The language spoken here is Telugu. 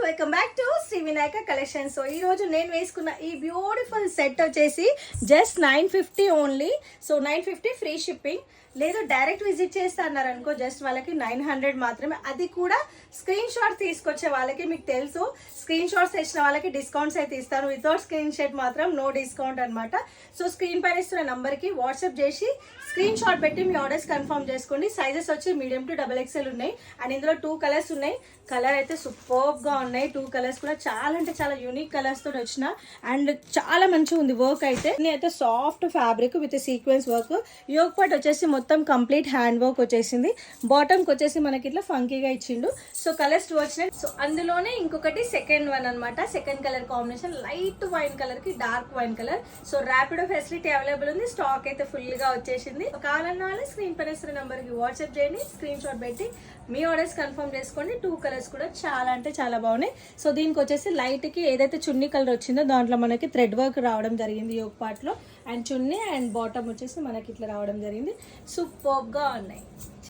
Welcome back to Shri Vinayaka collection. So ఈ రోజు నేను వేసుకున్న ఈ బ్యూటిఫుల్ సెట్ వచ్చేసి just 950 only. So 950 free shipping. లేదు డైరెక్ట్ విజిట్ చేస్తా అన్నారు అనుకో, జస్ట్ వాళ్ళకి 900 మాత్రమే. అది కూడా స్క్రీన్ షాట్ తీసుకొచ్చే వాళ్ళకి, మీకు తెలుసు స్క్రీన్ షాట్స్ ఇచ్చిన వాళ్ళకి డిస్కౌంట్స్ అయితే ఇస్తాను. వితౌట్ స్క్రీన్ షాట్ మాత్రం నో డిస్కౌంట్ అనమాట. సో స్క్రీన్ పైన ఇస్తున్న నంబర్కి వాట్సాప్ చేసి స్క్రీన్ షాట్ పెట్టి మీ ఆర్డర్స్ కన్ఫర్మ్ చేసుకోండి. సైజెస్ వచ్చి మీడియం టు XXL ఉన్నాయి. అండ్ ఇందులో 2 కలర్స్ ఉన్నాయి. కలర్ అయితే సూపర్గా ఉన్నాయి. 2 కలర్స్ కూడా చాలా అంటే చాలా యూనిక్ కలర్స్ తోటి వచ్చిన అండ్ చాలా మంచిగా ఉంది వర్క్ అయితే. అయితే soft fabric with sequence work. Yoke part వచ్చేసి మొత్తం కంప్లీట్ హ్యాండ్ వర్క్ వచ్చేసింది. బాటమ్కి వచ్చేసి మనకి ఇట్లా ఫంకీగా ఇచ్చిండు. సో కలర్స్ 2 వచ్చినాయి. సో అందులోనే ఇంకొకటి సెకండ్ వన్ అనమాట. Second colour combination light wine colour కి dark wine colour. So Rapido facility available ఉంది. స్టాక్ అయితే ఫుల్ గా వచ్చేసింది. కావాలన్న వాళ్ళు స్క్రీన్ పైన ఇస్తున్న నంబర్ కి వాట్సాప్ చేయండి. స్క్రీన్ షాట్ పెట్టి మీ ఆర్డర్స్ కన్ఫర్మ్ చేసుకోండి. 2 కలర్స్ కూడా చాలా అంటే చాలా బాగున్నాయి. సో దీనికి వచ్చేసి లైట్ కి ఏదైతే చున్నీ కలర్ వచ్చిందో దాంట్లో మనకి థ్రెడ్ వర్క్ రావడం జరిగింది యోగ్ పార్ట్ లో. అండ్ చున్నీ అండ్ బాటమ్ వచ్చేసి మనకి ఇట్లా రావడం జరిగింది. సూపర్ గా ఉన్నాయి.